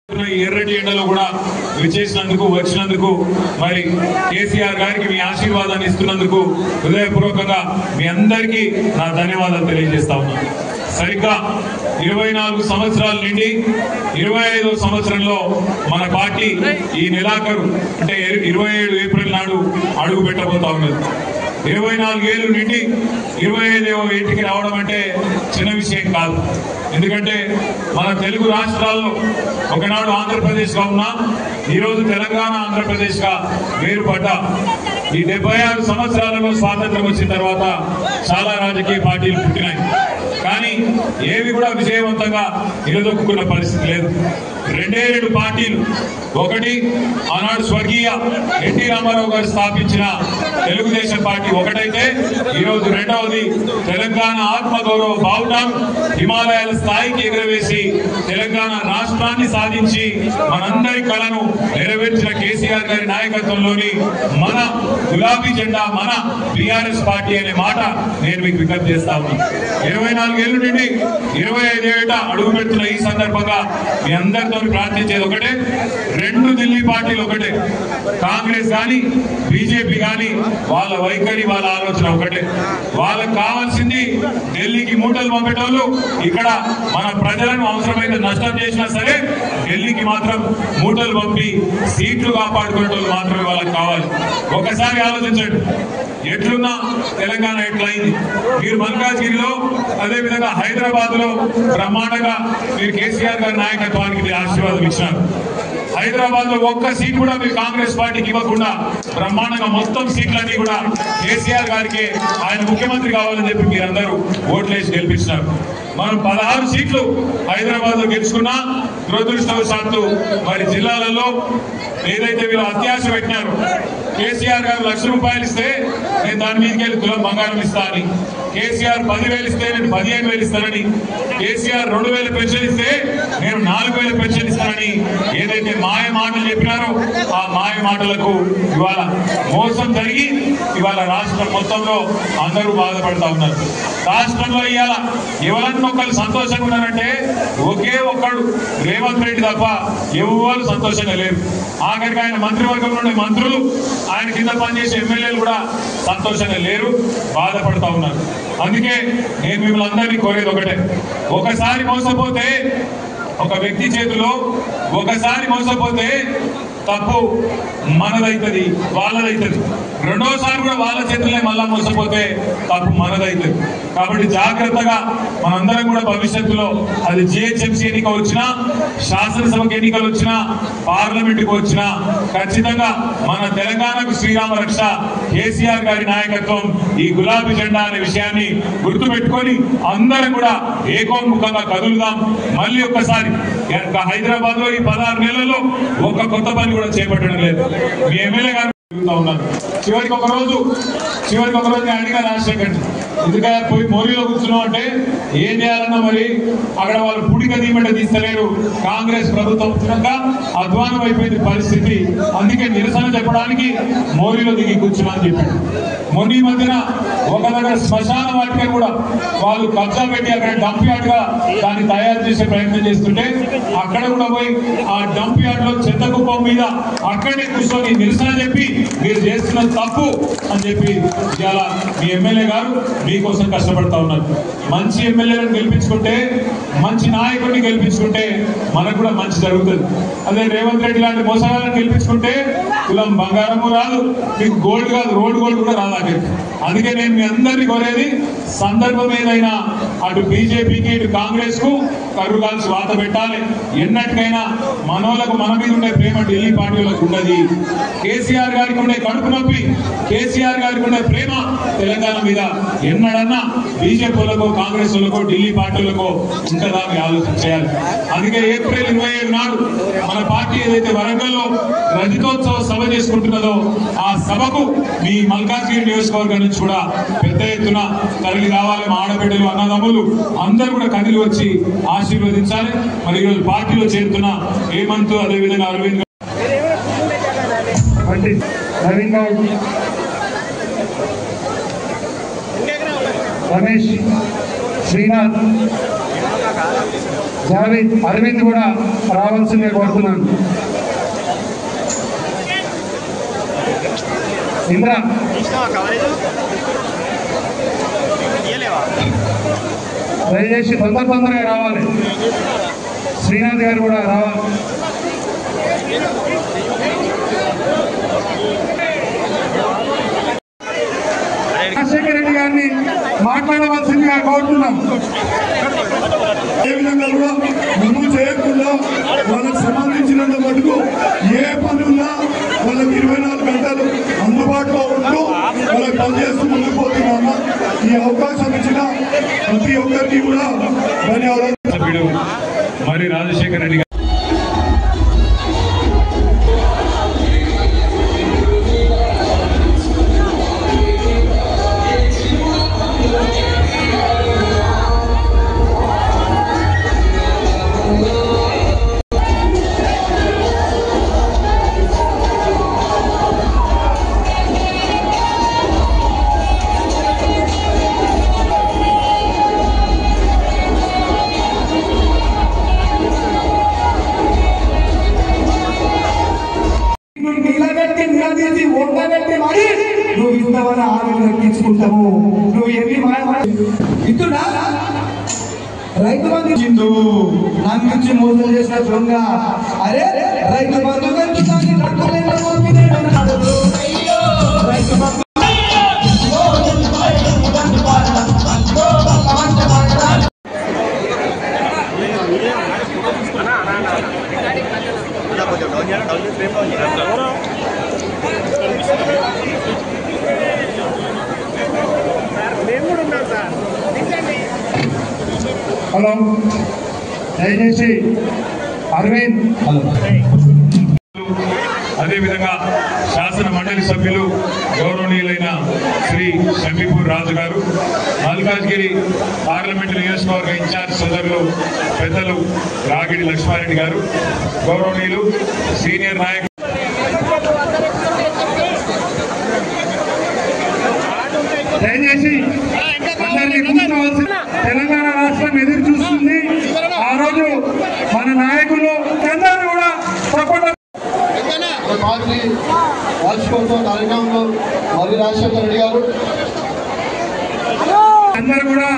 ఎర్రటి ఎండలో కూడా వచ్చినందుకు మరి కేసీఆర్ గారికి మీ ఆశీర్వాదాన్ని ఇస్తున్నందుకు హృదయపూర్వకంగా మీ అందరికీ నా ధన్యవాదాలు తెలియజేస్తా ఉన్నాను. సరిగ్గా 24 సంవత్సరాల నుండి 25వ సంవత్సరంలో మన పార్టీ ఈ నెలాఖరు అంటే 27 ఏప్రిల్ నాడు అడుగు పెట్టబోతా ఉన్నది. 24 ఏళ్ళ నుండి 25వ ఏటికి రావడం అంటే చిన్న విషయం కాదు. ఎందుకంటే మన తెలుగు రాష్ట్రాల్లో ఒకనాడు ఆంధ్రప్రదేశ్గా ఉన్నా ఈరోజు తెలంగాణ ఆంధ్రప్రదేశ్గా వేరుపడ్డ ఈ 76 సంవత్సరాలలో స్వాతంత్రం వచ్చిన తర్వాత చాలా రాజకీయ పార్టీలు పుట్టినాయి. కానీ ఏవి కూడా విజయవంతంగా నిలదొక్కున్న పరిస్థితి లేదు. రెండు పార్టీలు, ఒకటి ఆనాడు స్వర్గీయ ఎన్టీ రామారావు గారు స్థాపించిన తెలుగుదేశం పార్టీ ఒకటైతే, ఈరోజు రెండవది తెలంగాణ ఆత్మగౌరవ బావుటాను హిమాలయాల స్థాయికి ఎగరవేసి తెలంగాణ రాష్ట్రాన్ని సాధించి మనందరి కళను నెరవేర్చిన కేసీఆర్ గారి నాయకత్వంలోని మన గులాబీ జెండా మన టీఆర్ఎస్ పార్టీ అనే మాట నేను మీకు విజ్ఞప్తి చేస్తా ఉన్నాను. 24 ఏళ్ళ నుండి 25 ఏట అడుగు పెడుతున్న ఈ సందర్భంగా మీ అందరితో ప్రార్థించేది ఒకటే, రెండు ఢిల్లీ పార్టీలు ఒకటే. కాంగ్రెస్ కానీ బీజేపీ కానీ వాళ్ళ వైఖరి వాళ్ళ ఆలోచన ఒకటే. వాళ్ళకు కావాల్సింది ఢిల్లీకి మూటలు పంపేటోళ్ళు ఇక్కడ మన ప్రజలను అవసరమైన నష్టం చేసినా సరే ఢిల్లీకి మాత్రం మూటలు పంపి సీట్లు కాపాడుకునేటోళ్ళు మాత్రమే వాళ్ళకి కావాలి. ఒకసారి ఆలోచించండి, ఎట్లున్నా తెలంగాణ ఎట్లయింది. మీరు మల్కాజ్గిరిలో అదేవిధంగా హైదరాబాద్ లో బ్రహ్మాండంగా మీరు కేసీఆర్ గారి నాయకత్వానికి ఆశీర్వాదం ఇచ్చినారు. హైదరాబాద్ లో ఒక్క సీట్ కూడా మీరు కాంగ్రెస్ పార్టీకి ఇవ్వకుండా బ్రహ్మాండంగా మొత్తం సీట్లన్నీ కూడా కేసీఆర్ గారికి ఆయన ముఖ్యమంత్రి కావాలని చెప్పి మీరందరూ ఓట్లేసి గెలిపించినారు. మనం 16 సీట్లు హైదరాబాద్ లో గెలుచుకున్నా దురదృష్టవశాత్తు మరి జిల్లాలలో ఏదైతే వీళ్ళు అత్యాశ పెట్టినారు, కేసీఆర్ గారు ₹1,00,000 ఇస్తే నేను దాని మీదకి వెళ్ళి తులం బంగారం ఇస్తా అని, కేసీఆర్ 10,000 ఇస్తే నేను 15,000 ఇస్తానని, కేసీఆర్ 2,000 పెన్షన్ ఇస్తే నేను 4,000 పెన్షన్ ఇస్తానని ఏదైతే మాయ మాటలు చెప్పినారో ఆ మాయ మాటలకు ఇవాళ మోసం జరిగి ఇవాళ రాష్ట్రం మొత్తంలో అందరూ బాధపడతా ఉన్నారు. రాష్ట్రంలో ఇవాళ ఎవరన్నా ఒకళ్ళు సంతోషంగా ఉన్నారంటే ఒకే ఒక్కడు రేవంత్ రెడ్డి తప్ప ఎవరు సంతోషంగా లేరు. ఆఖరికి ఆయన మంత్రివర్గంలో ఉండే మంత్రులు, ఆయన కింద పనిచేసే ఎమ్మెల్యేలు కూడా సంతోషంగా లేరు, బాధపడతా ఉన్నారు. అందుకే నేను మిమ్మల్ని అందరినీ కోరేది ఒకటే, ఒకసారి మోసపోతే ఒక వ్యక్తి చేతిలో ఒకసారి మోసపోతే తప్పు మనదైతుంది, వాళ్ళదైతుంది. రెండోసారి కూడా వాళ్ళ చేతులే మళ్ళా మోసపోతే తప్పు మనదైతుంది. కాబట్టి జాగ్రత్తగా మనందరం కూడా భవిష్యత్తులో అది జిహెచ్ఎంసీ ఎన్నిక వచ్చినా, శాసనసభకు ఎన్నికలు వచ్చినా, పార్లమెంటుకు వచ్చినా ఖచ్చితంగా మన తెలంగాణకు శ్రీరామ రక్ష కేసీఆర్ గారి నాయకత్వం, ఈ గులాబీ జెండా అనే విషయాన్ని గుర్తుపెట్టుకొని అందరం కూడా ఏకోన్ముఖంగా కదులుదాం. మళ్ళీ ఒక్కసారి హైదరాబాద్ లో ఈ 16 నెలల్లో ఒక కొత్త పని కూడా చేపట్టడం లేదు. మీ ఎమ్మెల్యే గారు ఉన్నారు. చివరికి ఒక రోజు అడిగా రాజశేఖర్ ఎందుకయ్యా పోయి మోరీలో కూర్చున్నాం అంటే ఏం చేయాలన్నా మరి అక్కడ వాళ్ళు పుడిక తీయమంటే తీస్తలేరు, కాంగ్రెస్ ప్రభుత్వం వచ్చినాక అధ్వానం అయిపోయింది పరిస్థితి, అందుకే నిరసన చెప్పడానికి మోరీలో దిగి కూర్చున్నామని చెప్పాడు. మొన్న ఈ మధ్యన ఒక దగ్గర శ్మశాన వాటిక కూడా వాళ్ళు కబ్జా పెట్టి అక్కడ డంప్ యార్డ్ గా దాన్ని తయారు చేసే ప్రయత్నం చేస్తుంటే అక్కడ కూడా పోయి ఆ డంప్ యార్డ్ లో చెత్త కుప్పం మీద అక్కడే కూర్చొని నిరసన చెప్పి మీరు చేస్తున్న తప్పు అని చెప్పి ఇవాళ మీ ఎమ్మెల్యే గారు మీకోసం కష్టపడతా ఉన్నారు. మంచి ఎమ్మెల్యేలను గెలిపించుకుంటే, మంచి నాయకుడిని గెలిపించుకుంటే మనకు కూడా మంచి జరుగుతుంది. అదే రేవంత్ రెడ్డి లాంటి మోసగాళ్ళని గెలిపించుకుంటే కులం బంగారము రాదు, మీకు గోల్డ్ కాదు రోడ్ గోల్డ్ కూడా రాదు. అందుకే నేను మీ అందరినీ కోరేది, సందర్భం ఏదైనా అటు బీజేపీకి ఇటు కాంగ్రెస్ కు కర్రు కాల్చి వాత పెట్టాలి. ఎన్నటికైనా మనోళ్ళకు మన మీద ఉండే ప్రేమ ఢిల్లీ పార్టీలకు ఉండదు. కేసీఆర్ గారికి ఉండే కడుపు నొప్పి, కేసీఆర్ గారికి ఉండే ప్రేమ తెలంగాణ మీద ఎన్నడన్నా బీజేపీలకు కాంగ్రెస్ లకు ఢిల్లీ పార్టీలకు ఉంటుందా అని ఆలోచన చేయాలి. అందుకే ఏప్రిల్ 27 నాడు మన పార్టీ ఏదైతే వరంగల్లో రజతోత్సవ సభ చేసుకుంటున్నదో ఆ సభకు మీ మల్కాజ్గిరి నియోజకవర్గం నుంచి కూడా పెద్ద ఎత్తున తరలి రావాలి. మా ఆడబిడ్డలు అన్నదమ్ములు అందరూ కూడా కదిలి వచ్చి ఆశీర్వదించాలి. మరి ఈరోజు పార్టీలో చేరుతున్న హేమంత్, అదేవిధంగా అరవింద్, నవీన్ గౌడ్, రమేష్, శ్రీనాథ్, జావేద్ అరవింద్ కూడా రావాల్సిందే కోరుతున్నాను. ఇంద్ర దయచేసి తొందరగా రావాలి. శ్రీనాథ్ గారు కూడా రావాలి. రాజశేఖర రెడ్డి గారిని మాట్లాడవలసిందిగా కోరుతున్నాం. ఏ విధంగా కూడా ముందు చేయకుండా వాళ్ళకి సంబంధించినంత మటుకు ఏ పనున్నా వాళ్ళకి 24 గంటలు అందుబాటులో ఉంటూ వాళ్ళకి పనిచేస్తూ ముందుకు పోతున్నామా. ఈ అవకాశం ఇచ్చిన ప్రతి ఒక్కరికి కూడా ధన్యవాదాలు. మరి రాజశేఖర రెడ్డి నువ్వు ఇస్తావని ఆమెను దక్కించుకుంటాము. నువ్వు ఎన్ని ఇస్తున్నా రైతు బంధు నాకు నుంచి మోసం చేసిన దొంగ. అరే రైతు బంధు రైతు బంధు హలో దయచేసి అరవింద్. అదేవిధంగా శాసన మండలి సభ్యులు గౌరవనీయులైన శ్రీ షమీపూర్ రాజు గారు, మల్కాజ్గిరి పార్లమెంటు నియోజకవర్గ ఇన్ఛార్జ్ సోదరులు పెద్దలు రాగిడి లక్ష్మారెడ్డి గారు, గౌరవనీయులు సీనియర్ నాయకులు దయచేసి అందరినీ కూర్చోవలసిన. తెలంగాణ రాష్ట్రం ఎదురు చూస్తుంది. ఆ రోజు మన నాయకులు అందరూ కూడా సపోర్ట్ పార్టీ వార్షికోత్సవ కార్యక్రమంలో మరి రాజశేఖర రెడ్డి గారు అందరూ కూడా